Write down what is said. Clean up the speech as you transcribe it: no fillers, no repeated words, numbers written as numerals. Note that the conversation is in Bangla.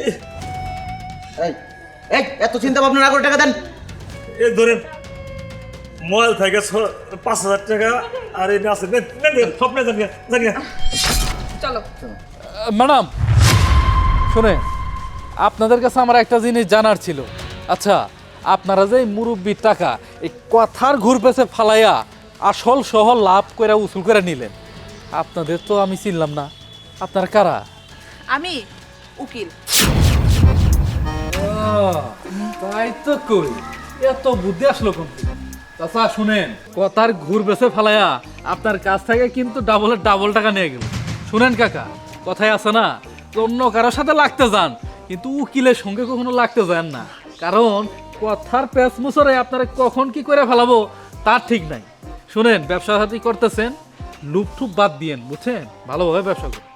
এই এই এত চিন্তা ভাবনা না করে টাকা দেন। এই ধরেন মোবাইল থেকে 5,000 টাকা আর এই আছে স্বপ্নে জানি চলো। ম্যাডাম শোনেন, আপনাদের কাছে আমার একটা জিনিস জানার ছিল। আচ্ছা, আপনারা যে মুরব্বির টাকা এই কথার ঘুর পেছে ফালাইয়া আসল সহ লাভ করে উসুল করে নিলেন, আপনাদের তো আমি চিনলাম না। আপনারা কারা? আমি উকিল। তাই তো কই, এত বুদ্ধি আসলো কোন থেকে? চাচা শুনেন, কথার ঘুর বেছে ফালাইয়া আপনার কাছ থেকে কিন্তু ডাবলের ডাবল টাকা নিয়ে গেল। শুনেন কাকা, কথায় আছে না, অন্য কারোর সাথে লাগতে যান কিন্তু উকিলের সঙ্গে কখনো লাগতে যান না, কারণ কথার পেঁচ মুসরে আপনারা কখন কি করে ফেলাবো তার ঠিক নাই। শুনেন, ব্যবসা সাথী করতেছেন, লুপ ঠুপ বাদ দিয়েন, বুঝছেন? ভালোভাবে ব্যবসা করুন।